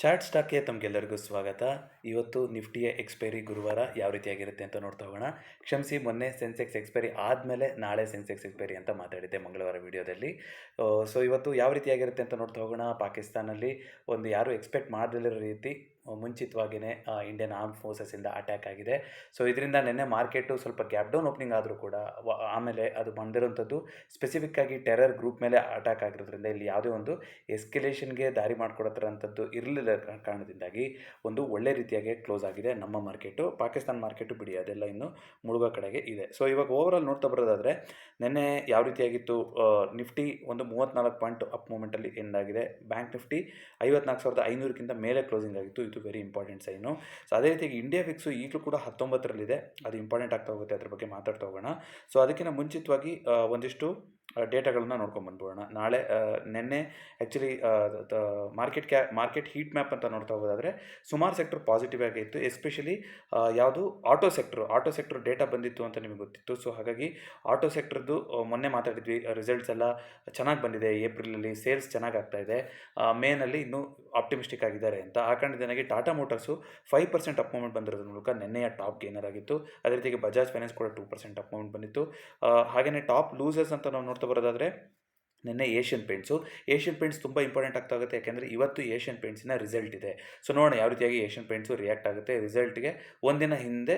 Chart ಸ್ಟಾಕ್ಗೆ ತಮಗೆಲ್ಲರಿಗೂ ಸ್ವಾಗತ. ಇವತ್ತು ನಿಫ್ಟಿಯ ಎಕ್ಸ್ಪೈರಿ ಗುರುವಾರ ಯಾವ ರೀತಿಯಾಗಿರುತ್ತೆ ಅಂತ ನೋಡ್ತಾ ಹೋಗೋಣ. ಕ್ಷಮಿಸಿ, ಮೊನ್ನೆ ಸೆನ್ಸೆಕ್ಸ್ ಎಕ್ಸ್ಪೈರಿ ಆದಮೇಲೆ ನಾಳೆ ಸೆನ್ಸೆಕ್ಸ್ ಎಕ್ಸ್ಪೈರಿ ಅಂತ ಮಾತಾಡಿದ್ದೆ ಮಂಗಳವಾರ ವಿಡಿಯೋದಲ್ಲಿ. ಸೊ ಇವತ್ತು ಯಾವ ರೀತಿಯಾಗಿರುತ್ತೆ ಅಂತ ನೋಡ್ತಾ ಹೋಗೋಣ. ಪಾಕಿಸ್ತಾನಲ್ಲಿ ಒಂದು ಯಾರು ಎಕ್ಸ್ಪೆಕ್ಟ್ ಮಾಡದಿರೋ ರೀತಿ ಮುಂಚಿತವಾಗಿಯೇ ಇಂಡಿಯನ್ ಆರ್ಮ್ ಫೋರ್ಸಸ್ಸಿಂದ ಅಟ್ಯಾಕ್ ಆಗಿದೆ. ಸೊ ಇದರಿಂದ ನಿನ್ನೆ ಮಾರ್ಕೆಟು ಸ್ವಲ್ಪ ಗ್ಯಾಪ್ ಡೌನ್ ಓಪನಿಂಗ್ ಆದರೂ ಕೂಡ ಆಮೇಲೆ ಅದು ಬಂದಿರೋಂಥದ್ದು ಸ್ಪೆಸಿಫಿಕ್ಕಾಗಿ ಟೆರರ್ ಗ್ರೂಪ್ ಮೇಲೆ ಅಟ್ಯಾಕ್ ಆಗಿರೋದ್ರಿಂದ ಇಲ್ಲಿ ಯಾವುದೇ ಒಂದು ಎಸ್ಕಲೇಷನ್ಗೆ ದಾರಿ ಮಾಡಿಕೊಡೋಂಥದ್ದು ಇರಲಿಲ್ಲ ಕಾರಣದಿಂದಾಗಿ ಒಂದು ಒಳ್ಳೆ ರೀತಿಯಾಗಿ ಕ್ಲೋಸ್ ಆಗಿದೆ ನಮ್ಮ ಮಾರ್ಕೆಟು. ಪಾಕಿಸ್ತಾನ ಮಾರ್ಕೆಟು ಬಿಡಿ, ಅದೆಲ್ಲ ಇನ್ನು ಮುಳುಗೋ ಕಡೆಗೆ ಇದೆ. ಸೊ ಇವಾಗ ಓವರಾಲ್ ನೋಡ್ತಾ ಬರೋದಾದರೆ ನಿನ್ನೆ ಯಾವ ರೀತಿಯಾಗಿತ್ತು, ನಿಫ್ಟಿ ಒಂದು 34 ಪಾಯಿಂಟ್ ಅಪ್ ಮೂಮೆಂಟಲ್ಲಿ ಎಂಡ್ ಆಗಿದೆ. ಬ್ಯಾಂಕ್ ನಿಫ್ಟಿ 54,500ಕ್ಕಿಂತ ಮೇಲೆ ಕ್ಲೋಸಿಂಗ್ ಆಗಿತ್ತು. ಇದು ವೆರಿ ಇಂಪಾರ್ಟೆಂಟ್ ಸೈನು. ಸೊ ಅದೇ ರೀತಿಯಾಗಿ ಇಂಡಿಯಾ ಫಿಕ್ಸು ಈಗಲೂ ಕೂಡ 19ರಲ್ಲಿದೆ. ಅದು ಇಂಪಾರ್ಟೆಂಟ್ ಆಗ್ತಾ ಹೋಗುತ್ತೆ, ಅದ್ರ ಬಗ್ಗೆ ಮಾತಾಡ್ತಾ ಹೋಗೋಣ. ಸೊ ಅದಕ್ಕಿಂತ ಮುಂಚಿತವಾಗಿ ಒಂದಿಷ್ಟು ಡೇಟಾಗಳನ್ನ ನೋಡ್ಕೊಂಡು ಬಂದ್ಬಿಡೋಣ. ನಾಳೆ ನಿನ್ನೆ ಆ್ಯಕ್ಚುಲಿ ಮಾರ್ಕೆಟ್ ಹೀಟ್ ಮ್ಯಾಪ್ ಅಂತ ನೋಡ್ತಾ ಹೋಗೋದಾದರೆ ಸುಮಾರು ಸೆಕ್ಟರ್ ಪಾಸಿಟಿವ್ ಆಗಿತ್ತು. ಎಸ್ಪೆಷಲಿ ಯಾವುದು ಆಟೋ ಸೆಕ್ಟರ್ ಡೇಟಾ ಬಂದಿತ್ತು ಅಂತ ನಿಮಗೆ ಗೊತ್ತಿತ್ತು. ಸೊ ಹಾಗಾಗಿ ಆಟೋ ಸೆಕ್ಟರ್ದು ಮೊನ್ನೆ ಮಾತಾಡಿದ್ವಿ, ರಿಸಲ್ಟ್ಸ್ ಎಲ್ಲ ಚೆನ್ನಾಗಿ ಬಂದಿದೆ. ಏಪ್ರಿಲಲ್ಲಿ ಸೇಲ್ಸ್ ಚೆನ್ನಾಗಿ ಆಗ್ತಾ ಇದೆ. ಮೇನಲ್ಲಿ ಇನ್ನೂ ಆಪ್ಟಿಮಿಸ್ಟಿಕ್ ಆಗಿದ್ದಾರೆ ಅಂತ. ಆ ಕಾರಣದಿಂದಾಗಿ ಟಾಟಾ ಮೋಟರ್ಸು 5% ಅಪ್ ಮೂವ್ಮೆಂಟ್ ಬಂದಿರೋದ್ರ ಮೂಲಕ ನಿನ್ನೆಯ ಟಾಪ್ ಗೇನರ್ ಆಗಿತ್ತು. ಅದೇ ರೀತಿಯಾಗಿ ಬಜಾಜ್ ಫೈನಾನ್ಸ್ ಕೂಡ 2% ಅಪ್ ಮೂವ್ಮೆಂಟ್ ಬಂದಿತ್ತು. ಹಾಗೆಯೇ ಟಾಪ್ ಲೂಸರ್ಸ್ ಅಂತ ನಾವು ನೋಡ್ತಾ ಬರೋದಾದರೆ ನಿನ್ನೆ ಏಷ್ಯನ್ ಪೇಂಟ್ಸ್ ತುಂಬ ಇಂಪಾರ್ಟೆಂಟ್ ಆಗ್ತಾ ಆಗುತ್ತೆ. ಯಾಕೆಂದರೆ ಇವತ್ತು ಏಷ್ಯನ್ ಪೇಂಟ್ಸಿನ ರಿಸಲ್ಟ್ ಇದೆ. ಸೊ ನೋಡೋಣ ಯಾವ ರೀತಿಯಾಗಿ ಏಷ್ಯನ್ ಪೇಂಟ್ಸು ರಿಯಾಕ್ಟ್ ಆಗುತ್ತೆ. ರಿಸಲ್ಟ್ಗೆ ಒಂದಿನ ಹಿಂದೆ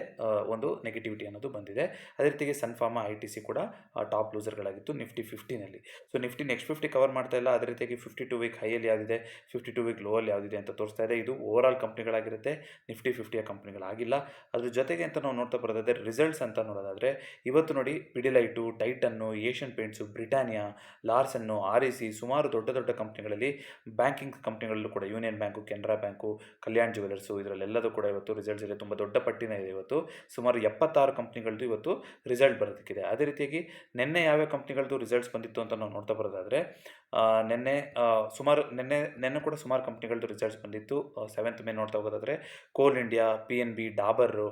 ಒಂದು ನೆಗೆಟಿವಿಟಿ ಅನ್ನೋದು ಬಂದಿದೆ. ಅದೇ ರೀತಿಯಾಗಿ ಸನ್ಫಾರ್ಮಾ ITC ಕೂಡ ಟಾಪ್ ಲೂಸರ್ಗಳಾಗಿತ್ತು ನಿಫ್ಟಿ 50ನಲ್ಲಿ. ಸೊ ನಿಫ್ಟಿ ನೆಕ್ಸ್ಟ್ 50 ಕವರ್ ಮಾಡ್ತಾ ಇಲ್ಲ. ಅದೇ ರೀತಿಯಾಗಿ 52 ವೀಕ್ ಹೈಯಲ್ಲಿ ಯಾವುದಿದೆ, 52 ವೀಕ್ ಲೋವಲ್ಲಿ ಯಾವುದಿದೆ ಅಂತ ತೋರಿಸ್ತಾ ಇದೆ. ಇದು ಓವರಾಲ್ ಕಂಪ್ನಿಗಳಾಗಿರುತ್ತೆ, ನಿಫ್ಟಿ 50ಯ ಕಂಪ್ನಿಗಳಾಗಿಲ್ಲ. ಅದ್ರ ಜೊತೆಗೆ ಅಂತ ನಾವು ನೋಡ್ತಾ ಬರೋದಾದರೆ ರಿಸಲ್ಟ್ಸ್ ಅಂತ ನೋಡೋದಾದರೆ ಇವತ್ತು ನೋಡಿ Pidilite, Titan, Asian Paints, Britannia, Larsen, REC ಸುಮಾರು ದೊಡ್ಡ ಕಂಪ್ನಿಗಳಲ್ಲಿ, ಬ್ಯಾಂಕಿಂಗ್ ಕಂಪ್ನಿಗಳಲ್ಲೂ ಕೂಡ Union Bank, Canara bank, Kalyan jewellers, ಇದರಲ್ಲೆಲ್ಲದೂ ಕೂಡ ಇವತ್ತು ರಿಸಲ್ಟ್ಸ್ ಇದೆ. ತುಂಬ ದೊಡ್ಡ ಪಟ್ಟಿನ ಇದೆ ಇವತ್ತು. ಸುಮಾರು 76 ಕಂಪ್ನಿಗಳದ್ದು ಇವತ್ತು ರಿಸಲ್ಟ್ ಬರೋದಕ್ಕಿದೆ. ಅದೇ ರೀತಿಯಾಗಿ ನಿನ್ನೆ ಯಾವ್ಯಾವ ಕಂಪ್ನಿಗಳದ್ದು ರಿಸಲ್ಟ್ಸ್ ಬಂದಿತ್ತು ಅಂತ ನಾವು ನೋಡ್ತಾ ಬರೋದಾದರೆ ನಿನ್ನೆ ಕೂಡ ಸುಮಾರು ಕಂಪ್ನಿಗಳದ್ದು ರಿಸಲ್ಟ್ಸ್ ಬಂದಿತ್ತು. 7th ಮೇ ನೋಡ್ತಾ ಹೋಗೋದಾದರೆ ಕೋಲ್ ಇಂಡಿಯಾ, PNB, ಡಾಬರು,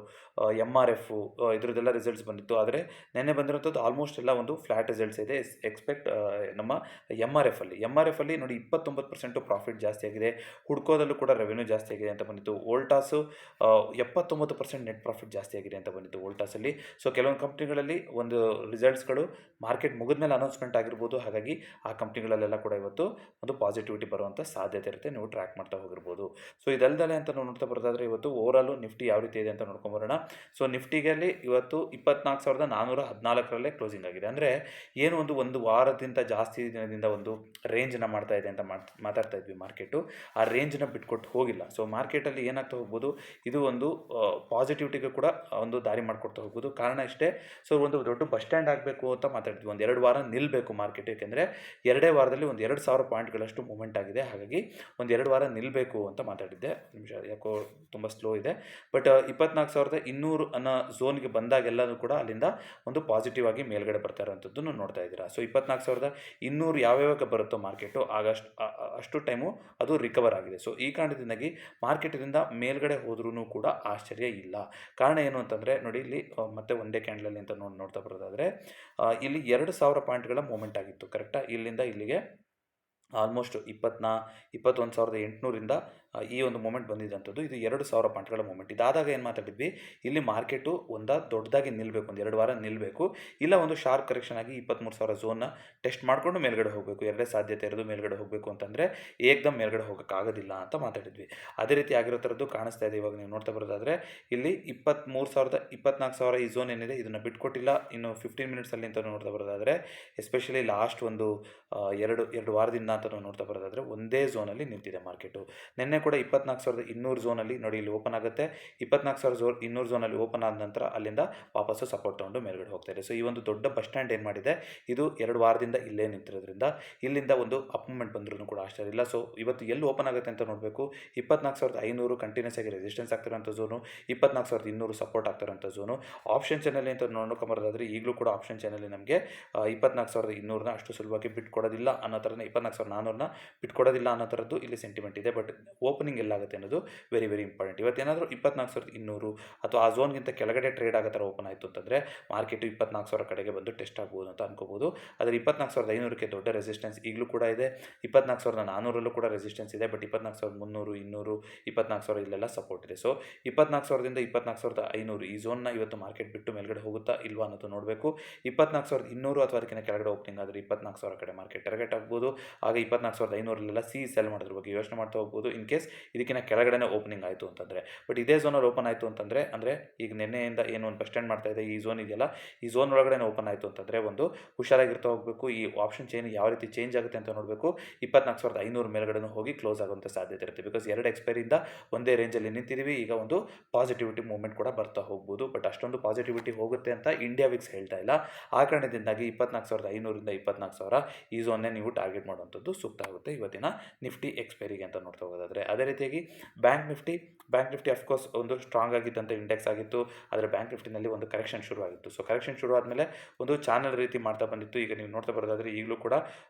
MRF ಇದ್ರದ್ದೆಲ್ಲ ರಿಸಲ್ಟ್ಸ್ ಬಂದಿತ್ತು. ಆದರೆ ನಿನ್ನೆ ಬಂದಿರೋಂಥದ್ದು ಆಲ್ಮೋಸ್ಟ್ ಎಲ್ಲ ಒಂದು ಫ್ಲ್ಯಾಟ್ ರಿಸಲ್ಟ್ಸ್ ಇದೆ. ಎಕ್ಸ್ಪೆಕ್ಟ್ ನಮ್ಮ MRF ಅಲ್ಲಿ ನೋಡಿ 29% ಪ್ರಾಫಿಟ್ ಜಾಸ್ತಿ ಆಗಿದೆ. ಹುಡ್ಕೋದಲ್ಲೂ ಕೂಡ ರೆವೆನ್ಯೂ ಜಾಸ್ತಿ ಆಗಿದೆ ಅಂತ ಬಂದಿತ್ತು. ವೋಲ್ಟಾಸು 79% ನೆಟ್ ಪ್ರಾಫಿಟ್ ಜಾಸ್ತಿ ಆಗಿದೆ ಅಂತ ಬಂದಿತ್ತು ವೋಲ್ಟಾಸಲ್ಲಿ. ಸೊ ಕೆಲವೊಂದು ಕಂಪ್ನಿಗಳಲ್ಲಿ ಒಂದು ರಿಸಲ್ಟ್ಸ್ಗಳು ಮಾರ್ಕೆಟ್ ಮುಗಿದ್ಮೇಲೆ ಅನೌನ್ಸ್ಮೆಂಟ್ ಆಗಿರ್ಬೋದು. ಹಾಗಾಗಿ ಆ ಕಂಪ್ನಿಗಳಲ್ಲೆಲ್ಲ ಕೂಡ ಇವತ್ತು ಒಂದು ಪಾಸಿಟಿವಿಟಿ ಬರುವಂಥ ಸಾಧ್ಯತೆ ಇರುತ್ತೆ. ನೀವು ಟ್ರ್ಯಾಕ್ ಮಾಡ್ತಾ ಹೋಗಿರ್ಬೋದು. ಸೊ ಇದಲ್ದಲೆ ಅಂತ ನಾವು ನೋಡ್ತಾ ಬರೋದಾದರೆ ಇವತ್ತು ಓವರಾಲು ನಿಫ್ಟಿ ಯಾವ ರೀತಿ ಇದೆ ಅಂತ ನೋಡ್ಕೊಂಬರೋಣ. ಸೊ ನಿಫ್ಟಿಗಲ್ಲಿ ಇವತ್ತು 24,414ರಲ್ಲೇ ಕ್ಲೋಸಿಂಗ್ ಆಗಿದೆ. ಅಂದರೆ ಏನು ಒಂದು ವಾರದಿಂದ ಜಾಸ್ತಿ ದಿನದಿಂದ ಒಂದು ರೇಂಜನ್ನು ಮಾಡ್ತಾ ಇದೆ ಅಂತ ಮಾತಾಡ್ತಾ ಇದ್ವಿ. ಮಾರ್ಕೆಟು ಆ ರೇಂಜನ್ನ ಬಿಟ್ಕೊಟ್ಟು ಹೋಗಿಲ್ಲ. ಸೊ ಮಾರ್ಕೆಟಲ್ಲಿ ಏನಾಗ್ತಾ ಹೋಗ್ಬೋದು, ಇದು ಒಂದು ಪಾಸಿಟಿವಿಟಿಗೆ ಕೂಡ ಒಂದು ದಾರಿ ಮಾಡಿಕೊಡ್ತಾ ಹೋಗ್ಬೋದು. ಕಾರಣ ಇಷ್ಟೇ, ಸೊ ಒಂದು ದೊಡ್ಡ ಬಸ್ ಸ್ಟ್ಯಾಂಡ್ ಆಗಬೇಕು ಅಂತ ಮಾತಾಡ್ತೀವಿ. ಒಂದು 2 ವಾರ ನಿಲ್ಲಬೇಕು ಮಾರ್ಕೆಟ್. ಏಕೆಂದರೆ 2 ವಾರದಲ್ಲಿ ಒಂದು 2,000 ಪಾಯಿಂಟ್ಗಳಷ್ಟು ಮೂಮೆಂಟ್ ಆಗಿದೆ. ಹಾಗಾಗಿ ಒಂದು 2 ವಾರ ನಿಲ್ಲಬೇಕು ಅಂತ ಮಾತಾಡಿದ್ದೆ. ನಿಮಿಷ ಯಾಕೋ ತುಂಬ ಸ್ಲೋ ಇದೆ. ಬಟ್ 24,200 ಅನ್ನೋ ಝೋನ್ಗೆ ಬಂದಾಗೆಲ್ಲನೂ ಕೂಡ ಅಲ್ಲಿಂದ ಒಂದು ಪಾಸಿಟಿವ್ ಆಗಿ ಮೇಲ್ಗಡೆ ಬರ್ತಾ ಇರೋಂಥದ್ದನ್ನು ನೋಡ್ತಾ ಇದ್ದೀರಾ. ಸೊ 24,200 ಯಾವ್ಯಾವಾಗ ಬರುತ್ತೋ ಮಾರ್ಕೆಟು ಅಷ್ಟು ಟೈಮು ಅದು ರಿಕವರ್ ಆಗಿದೆ. ಸೊ ಈ ಕಾರಣದಿಂದಾಗಿ ಮಾರ್ಕೆಟಿಂದ ಮೇಲ್ಗಡೆ ಹೋದ್ರೂ ಕೂಡ ಆಶ್ಚರ್ಯ ಇಲ್ಲ. ಕಾರಣ ಏನು ಅಂತಂದರೆ ನೋಡಿ, ಇಲ್ಲಿ ಮತ್ತೆ ಒಂದೇ ಕ್ಯಾಂಡಲಲ್ಲಿ ಅಂತ ನೋಡ್ತಾ ಬರೋದಾದರೆ ಇಲ್ಲಿ 2,000 ಪಾಯಿಂಟ್ಗಳ ಮೂಮೆಂಟ್ ಆಗಿತ್ತು. ಕರೆಕ್ಟಾ? ಇಲ್ಲಿಂದ ಇಲ್ಲಿಗೆ ಆಲ್ಮೋಸ್ಟ್ 21,800ರಿಂದ ಈ ಒಂದು ಮೂಮೆಂಟ್ ಬಂದಿದ್ದಂಥದ್ದು. ಇದು 2,000 ಪಾಯಿಂಟ್ಗಳ ಮೂಮೆಂಟ್. ಇದಾದಾಗ ಏನು ಮಾತಾಡಿದ್ವಿ, ಇಲ್ಲಿ ಮಾರ್ಕೆಟು ದೊಡ್ಡದಾಗಿ ನಿಲ್ಲಬೇಕು, ಒಂದು 2 ವಾರ ನಿಲ್ಲಬೇಕು. ಇಲ್ಲ ಒಂದು ಶಾರ್ಪ್ ಕರೆಕ್ಷನ್ ಆಗಿ 23,000 ಝೋನ್ನ ಟೆಸ್ಟ್ ಮಾಡಿಕೊಂಡು ಮೇಲ್ಗಡೆ ಹೋಗಬೇಕು. ಎರಡೇ ಸಾಧ್ಯತೆ ಇರೋದು, ಮೇಲ್ಗಡೆ ಹೋಗಬೇಕು ಅಂತಂದರೆ ಏಕ್ದಮ್ ಮೇಲ್ಗಡೆ ಹೋಗೋಕ್ಕಾಗೋದಿಲ್ಲ ಅಂತ ಮಾತಾಡಿದ್ವಿ. ಅದೇ ರೀತಿ ಆಗಿರೋ ಥರದ್ದು ಕಾಣಿಸ್ತಾ ಇದೆ. ಇವಾಗ ನೀವು ನೋಡ್ತಾ ಬರೋದಾದರೆ ಇಲ್ಲಿ 24,000 ಈ ಝೋನ್ ಏನಿದೆ ಇದನ್ನು ಬಿಟ್ಕೊಟ್ಟಿಲ್ಲ. ಇನ್ನು 15 ಮಿನಿಟ್ಸಲ್ಲಿ ಅಂತ ನೋಡ್ತಾ ಬರೋದಾದರೆ ಎಸ್ಪೆಷಲಿ ಲಾಸ್ಟ್ ಒಂದು ಎರಡು ವಾರದಿಂದ ಅಂತ ನಾವು ನೋಡ್ತಾ ಬರೋದಾದರೆ ಒಂದೇ ಝೋನಲ್ಲಿ ನಿಂತಿದೆ ಮಾರ್ಕೆಟು. ನಿನ್ನೆ ಕೂಡ 24,200 ಝೋನಲ್ಲಿ ನೋಡಿ ಇಲ್ಲಿ ಓಪನ್ ಆಗುತ್ತೆ. 24,200 ಝೋನಲ್ಲಿ ಓಪನ್ ಆದ ನಂತರ ಅಲ್ಲಿಂದ ವಾಪಸ್ಸು ಸಪೋರ್ಟ್ ತೊಗೊಂಡು ಮೇಲ್ಗಡೆ ಹೋಗ್ತಾ ಇದೆ. ಸೊ ಈ ಒಂದು ದೊಡ್ಡ ಬಸ್ ಸ್ಟ್ಯಾಂಡ್ ಏನು ಮಾಡಿದೆ, ಇದು 2 ವಾರದಿಂದ ಇಲ್ಲೇ ನಿಂತಿರೋದ್ರಿಂದ ಇಲ್ಲಿಂದ ಒಂದು ಅಪ್ ಮೂವ್ಮೆಂಟ್ ಬಂದ್ರೂ ಕೂಡ ಆಶ್ಚರ್ಯ ಇಲ್ಲ. ಸೊ ಇವತ್ತು ಎಲ್ಲಿ ಓಪನ್ ಆಗುತ್ತೆ ಅಂತ ನೋಡಬೇಕು. 24,500 ಕಂಟಿನ್ಯೂಸ್ ಆಗಿ ರೆಸಿಸ್ಟೆನ್ಸ್ ಆಗ್ತಿರೋಂಥ ಝೋನು, 24,200 ಸಪೋರ್ಟ್ ಆಗ್ತಿರೋಂಥ ಝೋನು. ಆಪ್ಷನ್ ಚಾನಲ್ ಅಂತ ನೋಡ್ಕೊಂಬರೋದಾದರೆ ಈಗಲೂ ಕೂಡ ಆಪ್ಷನ್ ಚಾನಲ್ಲಿ ನಮಗೆ 24,200ನ ಅಷ್ಟು ಸುಲಭವಾಗಿ ಬಿಟ್ಕೊಡೋದಿಲ್ಲ ಅನ್ನೋ ಥರನೇ 24,000 24,400ನ ಬಿಟ್ಕೊಡೋದಿಲ್ಲ ಅನ್ನೋ ಥರದ್ದು ಇಲ್ಲಿ ಸೆಂಟಿಮೆಂಟ್ ಇದೆ. ಬಟ್ ಓಪನಿಂಗ್ ಎಲ್ಲಾಗುತ್ತೆ ಅನ್ನೋದು ವೆರಿ ವೆರಿ ಇಂಪಾರ್ಟೆಂಟ್. ಇವತ್ತೇನಾದರೂ 24,200 ಅಥವಾ ಆ ಝೋನ್ಗಿಂತ ಕೆಳಗಡೆ ಟ್ರೇಡ್ ಆಗೋ ಥರ ಓಪನ್ ಆಯಿತು ಅಂತಂದರೆ ಮಾರ್ಕೆಟು 24,000 ಕಡೆಗೆ ಬಂದು ಟೆಸ್ಟ್ ಆಗ್ಬೋದು ಅಂತ ಅನ್ಕೋಬೋದು. ಆದರೆ 24,500ಕ್ಕೆ ದೊಡ್ಡ ರೆಸಿಸ್ಟೆನ್ಸ್ ಈಗಲೂ ಕೂಡ ಇದೆ. 24,400ರಲ್ಲೂ ಕೂಡ ರೆಸಿಸ್ಟೆನ್ಸ್ ಇದೆ. ಬಟ್ 24,300, 200, 24,000 ಇಲ್ಲೆಲ್ಲ ಸಪೋರ್ಟ್ ಇದೆ. ಸೊ 24,000ದಿಂದ 24,500 ಈ ಝೋನ್ನ ಇವತ್ತು ಮಾರ್ಕೆಟ್ ಬಿಟ್ಟು ಮೇಲ್ಗಡೆ ಹೋಗುತ್ತಾ ಇಲ್ವಾ ಅನ್ನೋದು ನೋಡಬೇಕು. 24,200 ಅಥವಾ ಅದಕ್ಕಿಂತ ಕೆಳಗಡೆ ಓಪನಿಂಗ್ ಆದರೆ 24,000 ಕಡೆ ಮಾರ್ಕೆಟ್ ಟಾರ್ಗೆಟ್ ಆಗ್ಬೋದು. ಆಗ 24,500 ಸೆಲ್ ಮಾಡೋದ್ರ ಬಗ್ಗೆ ಯೋಚನೆ ಮಾಡ್ತಾ ಹೋಗ್ಬೋದು ಇನ್ ಕೇಸ್ ಇದಕ್ಕಿಂತ ಕೆಳಗಡೆ ಓಪನಿಂಗ್ ಆಯಿತು ಅಂತಂದರೆ. ಬಟ್ ಇದೇ ಝೋನಲ್ಲಿ ಓಪನ್ ಆಯಿತು ಅಂತಂದರೆ ಅಂದರೆ ಈಗ ನಿನ್ನೆಯಿಂದ ಏನು ಒಂದು ಬಸ್ ಸ್ಟ್ಯಾಂಡ್ ಮಾಡ್ತಾ ಇದೆ ಈ ಝೋನ್ ಇದೆಯಲ್ಲ, ಈ ಝೋನ್ ಒಳಗಡೆ ಓಪನ್ ಆಯಿತು ಅಂತಂದರೆ ಒಂದು ಹುಷಾರಾಗಿರ್ತಾ ಹೋಗಬೇಕು. ಈ ಆಪ್ಷನ್ ಚೈನ್ ಯಾವ ರೀತಿ ಚೇಂಜ್ ಆಗುತ್ತೆ ಅಂತ ನೋಡಬೇಕು. 24,500 ಮೇಲ್ಗಡೆ ಹೋಗಿ ಕ್ಲೋಸ್ ಆಗುವಂಥ ಸಾಧ್ಯತೆ ಇರುತ್ತೆ. ಬಿಕಾಸ್ 2 ಎಕ್ಸ್ಪೈರಿಯಿಂದ ಒಂದೇ ರೇಂಜಲ್ಲಿ ನಿಂತಿದ್ದೀವಿ. ಈಗ ಒಂದು ಪಾಸಿಟಿವಿಟಿ ಮೂವ್ಮೆಂಟ್ ಕೂಡ ಬರ್ತಾ ಹೋಗ್ಬೋದು. ಬಟ್ ಅಷ್ಟೊಂದು ಪಾಸಿಟಿವಿಟಿ ಹೋಗುತ್ತೆ ಅಂತ ಇಂಡಿಯಾ ವಿಕ್ಸ್ ಹೇಳ್ತಾ ಇಲ್ಲ. ಆ ಕಾರಣದಿಂದಾಗಿ 24,500ರಿಂದ 24,000 ಈ ಝೋನ್ನೇ ನೀವು ಟಾರ್ಗೆಟ್ ಮಾಡುವಂಥದ್ದು ಸೂಕ್ತ ಆಗುತ್ತೆ ಇವತ್ತಿನ ನಿಫ್ಟಿ ಎಕ್ಸ್ಪೈರಿಗೆ ಅಂತ ನೋಡ್ತಾ ಹೋಗೋದಾದರೆ. ಅದೇ ರೀತಿಯಾಗಿ ಬ್ಯಾಂಕ್ ನಿಫ್ಟಿ ಅಫ್ಕೋರ್ಸ್ ಒಂದು ಸ್ಟ್ರಾಂಗ್ ಆಗಿದ್ದಂಥ ಇಂಡೆಕ್ಸ್ ಆಗಿತ್ತು. ಆದರೆ ಬ್ಯಾಂಕ್ ನಿಫ್ಟಿನಲ್ಲಿ ಒಂದು ಕರೆಕ್ಷನ್ ಶುರುವಾಗಿತ್ತು. ಸೊ ಕರೆಕ್ಷನ್ ಶುರು ಆದಮೇಲೆ ಒಂದು ಚಾನಲ್ ರೀತಿ ಮಾಡ್ತಾ ಬಂದಿತ್ತು. ಈಗ ನೀವು ನೋಡ್ತಾ ಬರೋದಾದರೆ ಈಗಲೂ ಕೂಡ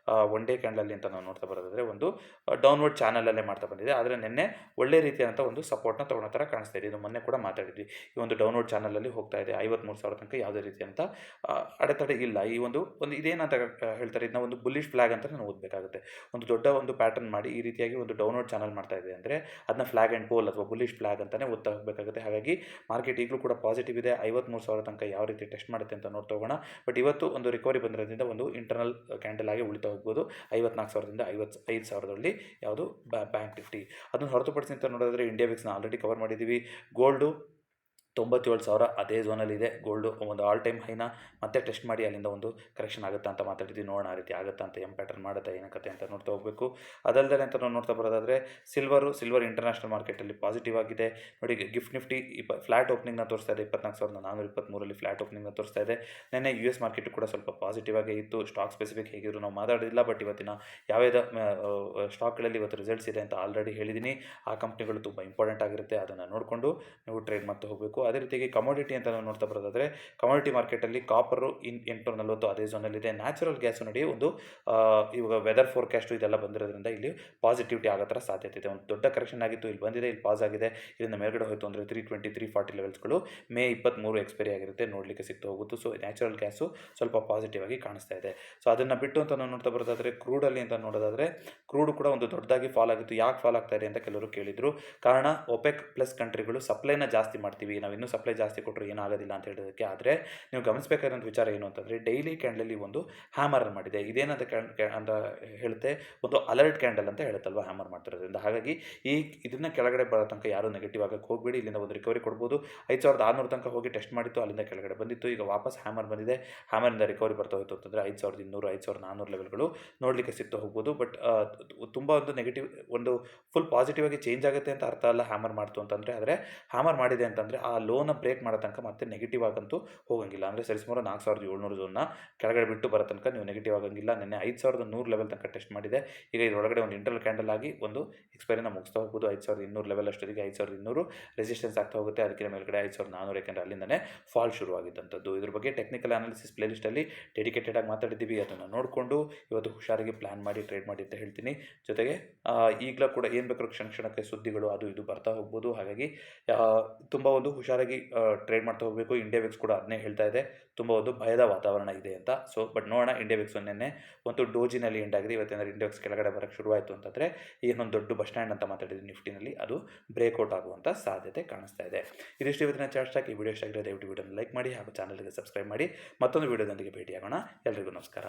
ಒನ್ ಡೇ ಕ್ಯಾಂಡಲಲ್ಲಿ ಅಂತ ನಾವು ನೋಡ್ತಾ ಬರೋದಾದರೆ ಒಂದು ಡೌನ್ವರ್ಡ್ ಚಾನಲಲ್ಲೇ ಮಾಡ್ತಾ ಬಂದಿದೆ. ಆದರೆ ನಿನ್ನೆ ಒಳ್ಳೆ ರೀತಿಯಾದಂಥ ಒಂದು ಸಪೋರ್ಟ್ನ ತೊಗೊಳೋ ಥರ ಕಾಣಿಸ್ತಾ ಇದೆ. ಇದು ಮೊನ್ನೆ ಕೂಡ ಮಾತಾಡಿದ್ವಿ. ಈ ಒಂದು ಡೌನ್ವರ್ಡ್ ಚಾನಲಲ್ಲಿ ಹೋಗ್ತಾ ಇದೆ. 53,000 ತನಕ ಯಾವುದೇ ರೀತಿಯಂಥ ಅಡೆತಡೆ ಇಲ್ಲ. ಈ ಒಂದು ಇದೇನಂತ ಹೇಳ್ತಾರೆ, ಇದನ್ನ ಒಂದು ಬುಲ್ಲಿಶ್ ಫ್ಲಾಗ್ ಅಂತ ನಾವು ಓದಬೇಕಾಗುತ್ತೆ. ಒಂದು ದೊಡ್ಡ ಒಂದು ಪ್ಯಾಟರ್ನ್ ಮಾಡಿ ಈ ರೀತಿಯಾಗಿ ಒಂದು ಡೌನ್ವರ್ಡ್ ಚಾನಲ್ ಮಾಡ್ತಾ ಇದೆ ಅಂದರೆ ಅದನ್ನ ಫ್ಲಾಗ್ ಆ್ಯಂಡ್ ಪೋಲ್ ಅಥವಾ ಬುಲ್ಲಿಶ್ ಫ್ಲಾಗ್ ಅಂತಲೇ ಓದ್ತಾ ಹೋಗಬೇಕಾಗುತ್ತೆ. ಹಾಗಾಗಿ ಮಾರ್ಕೆಟ್ ಈಗಲೂ ಕೂಡ ಪಾಸಿಟಿವ್ ಇದೆ. 53,000 ತನಕ ಯಾವ ರೀತಿ ಟೆಸ್ಟ್ ಮಾಡುತ್ತೆ ಅಂತ ನೋಡ್ತಾ ಹೋಗೋಣ. ಬಟ್ ಇವತ್ತು ಒಂದು ರಿಕವರಿ ಬಂದಿರೋದ್ರಿಂದ ಒಂದು ಇಂಟರ್ನಲ್ ಕ್ಯಾಂಡಲ್ ಆಗಿ ಉಳಿತಾ ಹೋಗ್ಬೋದು. 54,000ದಿಂದ 55,000ರಲ್ಲಿ ಯಾವುದು ಬ್ಯಾಂಕ್ ನಿಫ್ಟಿ. ಅದನ್ನು ಹೊರತುಪಡಿಸಿ ಅಂತ ನೋಡೋದಾದರೆ ಇಂಡಿಯಾ ವಿಕ್ಸ್ನ ಆಲ್ರೆಡಿ ಕವರ್ ಮಾಡಿದ್ದೀವಿ. ಗೋಲ್ಡು 97,000 ಅದೇ ಝೋನಲ್ಲಿದೆ. ಗೋಲ್ಡು ಒಂದು ಆಲ್ ಟೈಮ್ ಹೈನ ಮತ್ತೆ ಟೆಸ್ಟ್ ಮಾಡಿ ಅಲ್ಲಿಂದ ಒಂದು ಕರೆಕ್ಷನ್ ಆಗುತ್ತಾ ಅಂತ ಮಾತಾಡಿದ್ವಿ. ನೋಡೋಣ ಆ ರೀತಿ ಆಗುತ್ತಾ ಅಂತ, ಎಂ ಪ್ಯಾಟರ್ನ್ ಮಾಡುತ್ತಾ ಏನಕತ್ತೆ ಅಂತ ನೋಡ್ತಾ ಹೋಗಬೇಕು. ಅದಲ್ಲದೆ ಅಂತ ನಾವು ನೋಡ್ತಾ ಬರೋದಾದರೆ ಸಿಲ್ವರ್ ಇಂಟರ್ನ್ಯಾಷನಲ್ ಮಾರ್ಕೆಟಲ್ಲಿ ಪಾಸಿಟಿವ್ ಆಗಿದೆ. ನೋಡಿ, ಗಿಫ್ಟ್ ನಿಫ್ಟಿ ಫ್ಲಾಟ್ ಓಪನಿಂಗ್ನ ತೋರಿಸ್ತಾ ಇದೆ. 24,423ರಲ್ಲಿ ಫ್ಲಾಟ್ ಓಪನಿಂಗ್ನ ತೋರಿಸ್ತಾ ಇದೆ. ನೆನ್ನೆ US ಮಾರ್ಕೆಟ್ ಕೂಡ ಸ್ವಲ್ಪ ಪಾಸಿಟಿವ್ ಆಗೇ ಇತ್ತು. ಸ್ಟಾಕ್ ಸ್ಪೆಸಿಫಿಕ್ ಹೇಗಿದ್ರು ನಾವು ಮಾತಾಡೋದಿಲ್ಲ. ಬಟ್ ಇವತ್ತಿನ ಯಾವ್ಯಾವ ಸ್ಟಾಕ್ಗಳಲ್ಲಿ ಇವತ್ತು ರಿಸಲ್ಟ್ಸ್ ಇದೆ ಅಂತ ಆಲ್ರೆಡಿ ಹೇಳಿದ್ದೀನಿ. ಆ ಕಂಪ್ನಿಗಳು ತುಂಬ ಇಂಪಾರ್ಟೆಂಟ್ ಆಗಿರುತ್ತೆ. ಅದನ್ನು ನೋಡಿಕೊಂಡು ನೀವು ಟ್ರೇಡ್ ಮಾಡ್ತಾ ಹೋಗಬೇಕು. ಅದೇ ರೀತಿಯಾಗಿ ಕಮೋಡಿಟಿ ಅಂತ ನಾವು ನೋಡ್ತಾ ಬರೋದಾದರೆ ಕಮೋಡಿಟಿ ಮಾರ್ಕೆಟಲ್ಲಿ ಕಾಪರು 840 ಅದೇ ಝೋನಲ್ಲಿದೆ. ನ್ಯಾಚುರಲ್ ಗ್ಯಾಸು ನೋಡಿ ಒಂದು ಇವಾಗ ವೆದರ್ ಫೋರ್ಕಾಸ್ಟು ಇದೆಲ್ಲ ಬಂದಿರೋದ್ರಿಂದ ಇಲ್ಲಿ ಪಾಸಿಟಿವಿಟಿ ಆಗೋ ಥರ ಸಾಧ್ಯತೆ ಇದೆ. ಒಂದು ದೊಡ್ಡ ಕರೆಕ್ಷನ್ ಆಗಿತ್ತು, ಇಲ್ಲಿ ಬಂದಿದೆ, ಇಲ್ಲಿ ಪಾಸ್ ಆಗಿದೆ. ಇದರಿಂದ ಮೇಲ್ಗಡೆ ಹೋಯಿತು ಅಂದರೆ 320, 340 ಲೆವೆಲ್ಸ್ಗಳು ಮೇ 23 ಎಕ್ಸ್ಪೈರಿ ಆಗಿರುತ್ತೆ, ನೋಡಲಿಕ್ಕೆ ಸಿಗ್ತಾ ಹೋಗುತ್ತೆ. ಸೊ ನ್ಯಾಚುರಲ್ ಗ್ಯಾಸು ಸ್ವಲ್ಪ ಪಾಸಿಟಿವ್ ಆಗಿ ಕಾಣಿಸ್ತಾ ಇದೆ. ಸೊ ಅದನ್ನು ಬಿಟ್ಟು ಅಂತ ನಾವು ನೋಡ್ತಾ ಬರೋದಾದರೆ ಕ್ರೂಡಲ್ಲಿ ಅಂತ ನೋಡೋದಾದರೆ ಕ್ರೂಡು ಕೂಡ ಒಂದು ದೊಡ್ಡದಾಗಿ ಫಾಲ್ ಆಗಿತ್ತು. ಯಾಕೆ ಫಾಲ್ ಆಗ್ತಾ ಇದೆ ಅಂತ ಕೆಲವರು ಕೇಳಿದರು. ಕಾರಣ ಒಪೆಕ್ ಪ್ಲಸ್ ಕಂಟ್ರಿಗಳು ಸಪ್ಲೈನ ಜಾಸ್ತಿ ಮಾಡ್ತೀವಿ, ನಾವು ಇನ್ನೂ ಸಪ್ಲೈ ಜಾಸ್ತಿ ಕೊಟ್ಟರು ಏನಾಗೋದಿಲ್ಲ ಅಂತ ಹೇಳೋದಕ್ಕೆ. ಆದರೆ ನೀವು ಗಮನಿಸಬೇಕಾದಂಥ ವಿಚಾರ ಏನು ಅಂತಂದರೆ ಡೈಲಿ ಕ್ಯಾಂಡಲಲ್ಲಿ ಒಂದು ಹ್ಯಾಮರ್ ಮಾಡಿದೆ. ಇದೇನಂತ ಅಂತ ಹೇಳುತ್ತೆ, ಒಂದು ಅಲರ್ಟ್ ಕ್ಯಾಂಡಲ್ ಅಂತ ಹೇಳುತ್ತಲ್ವ ಹ್ಯಾಮರ್ ಮಾಡ್ತಿರೋದ್ರಿಂದ. ಹಾಗಾಗಿ ಇದನ್ನ ಕೆಳಗಡೆ ಬರೋ ತನಕ ಯಾರು ನೆಗೆಟಿವ್ ಆಗಕ್ಕೆ ಹೋಗಬೇಡಿ. ಇಲ್ಲಿಂದ ಒಂದು ರಿಕವರಿ ಕೊಡ್ಬೋದು. 5,600 ತನಕ ಹೋಗಿ ಟೆಸ್ಟ್ ಮಾಡಿತ್ತು, ಅಲ್ಲಿಂದ ಕೆಳಗಡೆ ಬಂದಿತ್ತು. ಈಗ ವಾಪಸ್ ಹ್ಯಾಮರ್ ಬಂದಿದೆ. ಹ್ಯಾಮರಿಂದ ರಿಕವರಿ ಬರ್ತಾ ಹೋಯಿತು ಅಂತಂದರೆ 5,200, 5,400 ಲೆವೆಲ್ಗಳು ನೋಡಲಿಕ್ಕೆ ಸಿಗ್ತಾ ಹೋಗ್ಬೋದು. ಬಟ್ ತುಂಬ ಒಂದು ನೆಗೆಟಿವ್, ಒಂದು ಫುಲ್ ಪಾಸಿಟಿವ್ ಆಗಿ ಚೇಂಜ್ ಆಗುತ್ತೆ ಅಂತ ಅರ್ಥ ಅಲ್ಲ ಹ್ಯಾಮರ್ ಮಾಡ್ತು ಅಂತಂದರೆ. ಆದರೆ ಹ್ಯಾಮರ್ ಮಾಡಿದೆ ಅಂತಂದರೆ ಆ ಲೋನ ಬ್ರೇಕ್ ಮಾಡೋ ತನಕ ಮತ್ತೆ ನೆಗೆಟಿವ್ ಆಗಂತೂ ಹೋಗಂಗಿಲ್ಲ. ಅಂದರೆ ಸರಿಸುಮಾರು 4,700 ಝೋನ್ನ ಕೆಳಗಡೆ ಬಿಟ್ಟು ಬರೋ ತನಕ ನೀವು ನೆಗೆಟಿವ್ ಆಗಂಗಿಲ್ಲ. ನಿನ್ನೆ 5,100 ಲೆವೆಲ್ ತನಕ ಟೆಸ್ಟ್ ಮಾಡಿದೆ. ಈಗ ಇದರೊಳಗಡೆ ಒಂದು ಇಂಟರ್ನಲ್ ಕ್ಯಾಂಡಲ್ ಆಗಿ ಒಂದು ಎಕ್ಸ್ಪೈರಿನ ಮುಗಿಸ್ತಾ ಹೋಗ್ಬೋದು. 5,200 ಲೆವೆಲ್ ಅಷ್ಟೊತ್ತಿಗೆ 5,200 ರೆಸಿಸ್ಟೆನ್ಸ್ ಆಗ್ತಾ ಹೋಗುತ್ತೆ. ಅದಕ್ಕೆ ಮೇಲ್ಗಡೆ 5,400, ಯಾಕೆಂದರೆ ಅಲ್ಲಿಂದನೇ ಫಾಲ್ ಶುರು ಆಗಿದ್ದಂಥದ್ದು. ಇದ್ರ ಬಗ್ಗೆ ಟೆಕ್ನಿಕಲ್ ಅನಾಲಿಸಿಸ್ ಪ್ಲೇಲಿಸ್ಟಲ್ಲಿ ಡೆಡಿಕೇಟೆಡ್ ಆಗಿ ಮಾತಾಡಿದ್ದೀವಿ. ಅದನ್ನು ನೋಡಿಕೊಂಡು ಇವತ್ತು ಹುಷಾರಾಗಿ ಪ್ಲಾನ್ ಮಾಡಿ ಟ್ರೇಡ್ ಮಾಡಿ ಅಂತ ಹೇಳ್ತೀನಿ. ಜೊತೆಗೆ ಈಗಲೂ ಕೂಡ ಏನು ಬೇಕಾದ್ರೂ ಕ್ಷಣಕ್ಕೆ ಸುದ್ದಿಗಳು ಅದು ಇದು ಬರ್ತಾ ಹೋಗ್ಬೋದು. ಹಾಗಾಗಿ ತುಂಬ ಒಂದು ಹುಷಾರಾಗಿ ಟ್ರೇಡ್ ಮಾಡ್ತಾ ಹೋಗಬೇಕು. ಇಂಡಿಯಾ ವಿಕ್ಸ್ ಕೂಡ ಅದನ್ನೇ ಹೇಳ್ತಾ ಇದೆ, ತುಂಬ ಒಂದು ಭಯದ ವಾತಾವರಣ ಇದೆ ಅಂತ. ಸೊ ಬಟ್ ನೋಡೋಣ. ಇಂಡಿಯಾ ವಿಕ್ಸ್ ನಿನ್ನೆ ಒಂದು ಡೋಜಿನಲ್ಲಿ ಎಂಡ್ ಆಗಿದೆ. ಇವತ್ತೇನಾದ್ರು ಇಂಡಿಯಾ ವಿಕ್ಸ್ ಕೆಳಗಡೆ ಬರೋಕ್ಕೆ ಶುರುವಾಯಿತು ಅಂತಂದರೆ ಏನೊಂದು ದೊಡ್ಡ ಬಸ್ ಸ್ಟ್ಯಾಂಡ್ ಅಂತ ಮಾತಾಡಿದ್ವಿ ನಿಫ್ಟಿನಲ್ಲಿ, ಅದು ಬ್ರೇಕ್ಔಟ್ ಆಗುವಂಥ ಸಾಧ್ಯತೆ ಕಾಣಿಸ್ತಾ ಇದೆ. ಇದಿಷ್ಟು ಇವತ್ತಿನ ಚಾರ್ಟ್ ಸ್ಟಾಕ್. ಈ ವಿಡಿಯೋ ಇಷ್ಟ ಆಗಿರೋ ದಯವಿಟ್ಟು ವಿಡಿಯೋನ ಲೈಕ್ ಮಾಡಿ ಹಾಗೂ ಚಾನಲ್ಗೆ ಸಬ್ಸ್ಕ್ರೈಬ್ ಮಾಡಿ. ಮತ್ತೊಂದು ವಿಡಿಯೋದೊಂದಿಗೆ ಭೇಟಿಯಾಗೋಣ. ಎಲ್ರಿಗೂ ನಮಸ್ಕಾರ.